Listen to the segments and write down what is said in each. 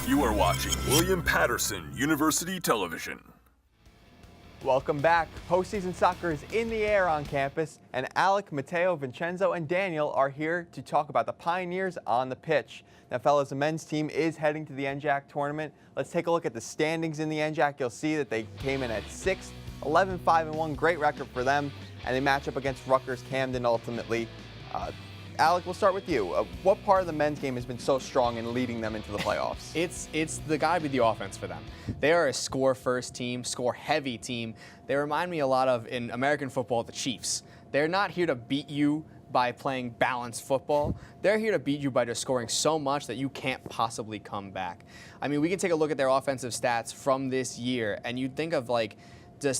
You are watching William Patterson University Television. Welcome back. Postseason soccer is in the air on campus, and Alec, Mateo, Vincenzo, and Daniel are here to talk about the Pioneers on the pitch. Now, fellas, the men's team is heading to the NJAC tournament. Let's take a look at the standings in the NJAC. You'll see that they came in at 6th, 11-5-1, great record for them, and they match up against Rutgers Camden ultimately. Alec, we'll start with you. What part of the men's game has been so strong in leading them into the playoffs? It's gotta be the offense for them. They are a score-first team, score-heavy team. They remind me a lot of, in American football, the Chiefs. They're not here to beat you by playing balanced football. They're here to beat you by just scoring so much that you can't possibly come back. I mean, we can take a look at their offensive stats from this year, and you'd think of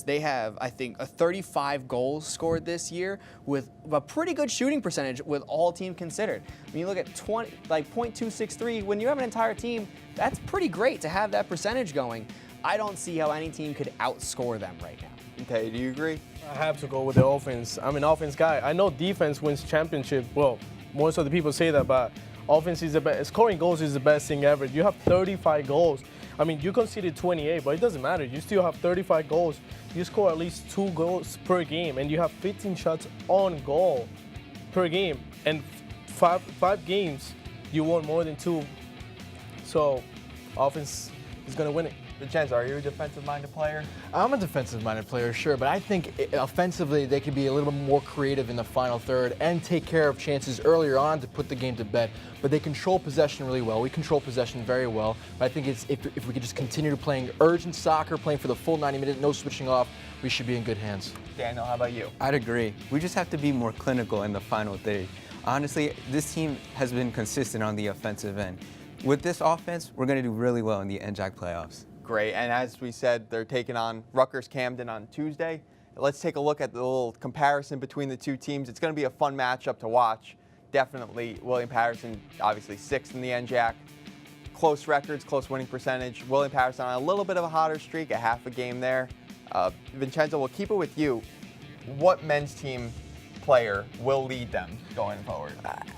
they have, I think, 35 goals scored this year with a pretty good shooting percentage with all team considered. When you look at .263, when you have an entire team, that's pretty great to have that percentage going. I don't see how any team could outscore them right now. Okay, do you agree? I have to go with the offense. I'm an offense guy. I know defense wins championship. Well, most of the people say that, but offense is the best. Scoring goals is the best thing ever. You have 35 goals. I mean, you conceded 28, but it doesn't matter. You still have 35 goals. You score at least 2 goals per game, and you have 15 shots on goal per game. And five games, you won more than 2. So, offense is going to win it. Vincenzo, are you a defensive-minded player? I'm a defensive-minded player, sure, but I think offensively they could be a little bit more creative in the final third and take care of chances earlier on to put the game to bed. But they control possession really well. We control possession very well. But I think if we could just continue to playing urgent soccer, playing for the full 90 minutes, no switching off, we should be in good hands. Daniel, how about you? I'd agree. We just have to be more clinical in the final third. Honestly, this team has been consistent on the offensive end. With this offense, we're going to do really well in the NJAC playoffs. Great, and as we said, they're taking on Rutgers Camden on Tuesday. Let's take a look at the little comparison between the two teams. It's going to be a fun matchup to watch. Definitely, William Patterson, obviously 6th in the NJAC. Close records, close winning percentage. William Patterson on a little bit of a hotter streak, a half a game there. Vincenzo, we'll keep it with you. What men's team player will lead them going forward?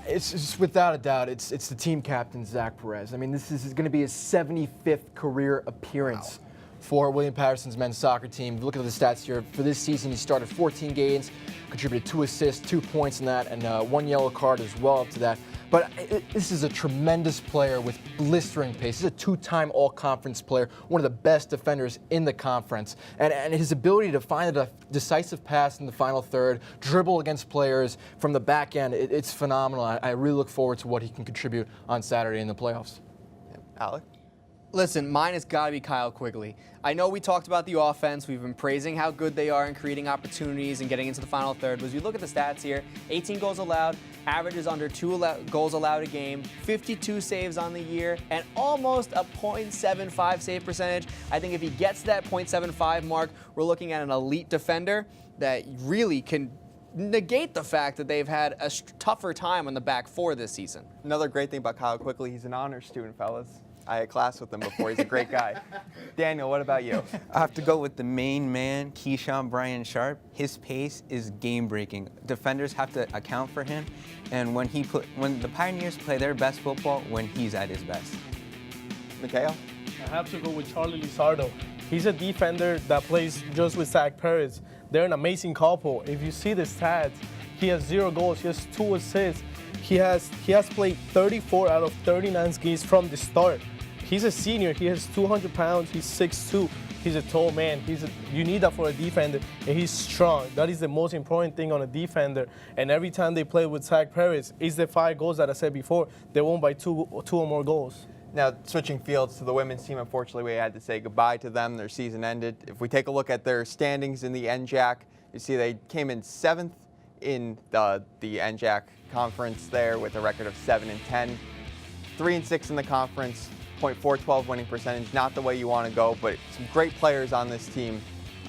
It's without a doubt, it's the team captain, Zach Perez. I mean, this is going to be his 75th career appearance for William Patterson's men's soccer team. Look at the stats here. For this season, he started 14 games, contributed 2 assists, 2 points in that, and 1 yellow card as well up to that. But this is a tremendous player with blistering pace. He's a 2-time all-conference player, one of the best defenders in the conference. And his ability to find a decisive pass in the final third, dribble against players from the back end, it's phenomenal. I really look forward to what he can contribute on Saturday in the playoffs. Alec? Listen, mine has got to be Kyle Quigley. I know we talked about the offense. We've been praising how good they are in creating opportunities and getting into the final third. But as we look at the stats here, 18 goals allowed, averages under 2 goals allowed a game, 52 saves on the year, and almost a .75 save percentage. I think if he gets to that .75 mark, we're looking at an elite defender that really can negate the fact that they've had a tougher time on the back 4 this season. Another great thing about Kyle Quigley, he's an honors student, fellas. I had class with him before. He's a great guy. Daniel, what about you? I have to go with the main man, Keyshawn Bryan Sharp. His pace is game-breaking. Defenders have to account for him, and when the Pioneers play their best football, when he's at his best. Mateo? I have to go with Charlie Lizardo. He's a defender that plays just with Zach Perez. They're an amazing couple. If you see the stats, he has 0 goals, he has 2 assists. He has played 34 out of 39 games from the start. He's a senior. He has 200 pounds. He's 6'2". He's a tall man. You need that for a defender, and he's strong. That is the most important thing on a defender. And every time they play with Zach Perez, it's the 5 goals that I said before. They won by 2 or more goals. Now, switching fields to the women's team, unfortunately, we had to say goodbye to them. Their season ended. If we take a look at their standings in the NJAC, you see they came in 7th in the NJAC conference there with a record of 7-10, 3-6 in the conference, .412 winning percentage. Not the way you want to go, but some great players on this team.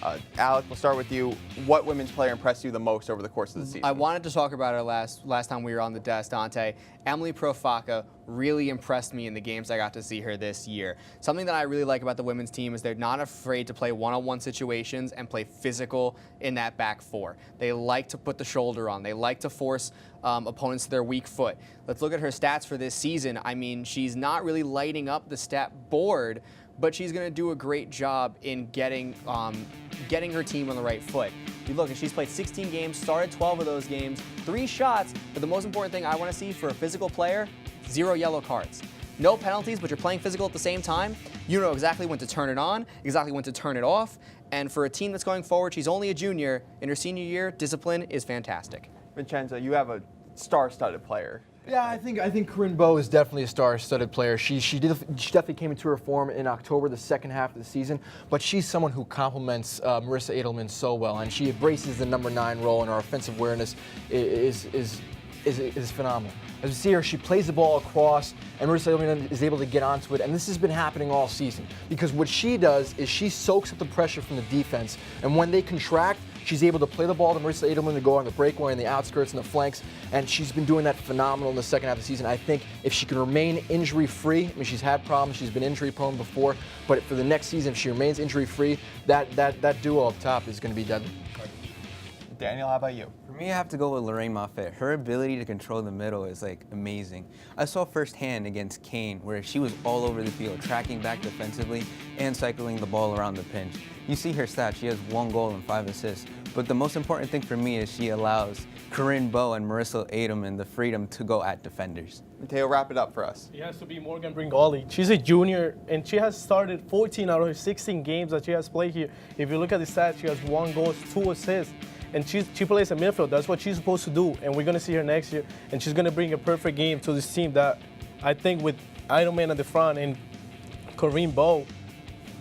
Alec, we'll start with you. What women's player impressed you the most over the course of the season? I wanted to talk about her last time we were on the desk, Dante. Emily Profaka really impressed me in the games I got to see her this year. Something that I really like about the women's team is they're not afraid to play one-on-one situations and play physical in that back four. They like to put the shoulder on. They like to force opponents to their weak foot. Let's look at her stats for this season. I mean, she's not really lighting up the stat board, but she's going to do a great job in getting her team on the right foot. You look, she's played 16 games, started 12 of those games, 3 shots, but the most important thing I want to see for a physical player, 0 yellow cards. No penalties, but you're playing physical at the same time. You know exactly when to turn it on, exactly when to turn it off, and for a team that's going forward, she's only a junior. In her senior year, discipline is fantastic. Vincenzo, you have a star-studded player. Yeah, I think Corinne Bowe is definitely a star-studded player. She definitely came into her form in October, the second half of the season. But she's someone who complements Marissa Edelman so well, and she embraces the number 9 role, and her offensive awareness is phenomenal. As we see her, she plays the ball across, and Marissa Edelman is able to get onto it. And this has been happening all season because what she does is she soaks up the pressure from the defense, and when they contract, she's able to play the ball to Marissa Edelman to go on the breakaway and the outskirts and the flanks, and she's been doing that phenomenal in the second half of the season. I think if she can remain injury-free, I mean, she's had problems, she's been injury-prone before, but for the next season, if she remains injury-free, that duo up top is going to be deadly. Daniel, how about you? For me, I have to go with Lorraine Moffett. Her ability to control the middle is like amazing. I saw firsthand against Kane where she was all over the field, tracking back defensively and cycling the ball around the pinch. You see her stats, she has 1 goal and 5 assists. But the most important thing for me is she allows Corinne Bowe and Marissa Edelman the freedom to go at defenders. Mateo, wrap it up for us. It has to be Morgan Bringali. She's a junior, and she has started 14 out of her 16 games that she has played here. If you look at the stats, she has 1 goal, 2 assists. And she plays a midfield. That's what she's supposed to do. And we're going to see her next year. And she's going to bring a perfect game to this team that I think with Edelman at the front and Corinne Bowe,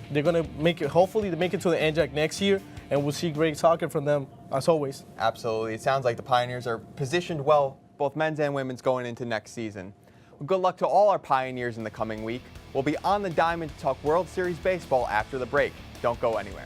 they're going to make it, hopefully, they make it to the NJAC next year. And we'll see great soccer from them, as always. Absolutely. It sounds like the Pioneers are positioned well, both men's and women's, going into next season. Well, good luck to all our Pioneers in the coming week. We'll be on the diamond to talk World Series baseball after the break. Don't go anywhere.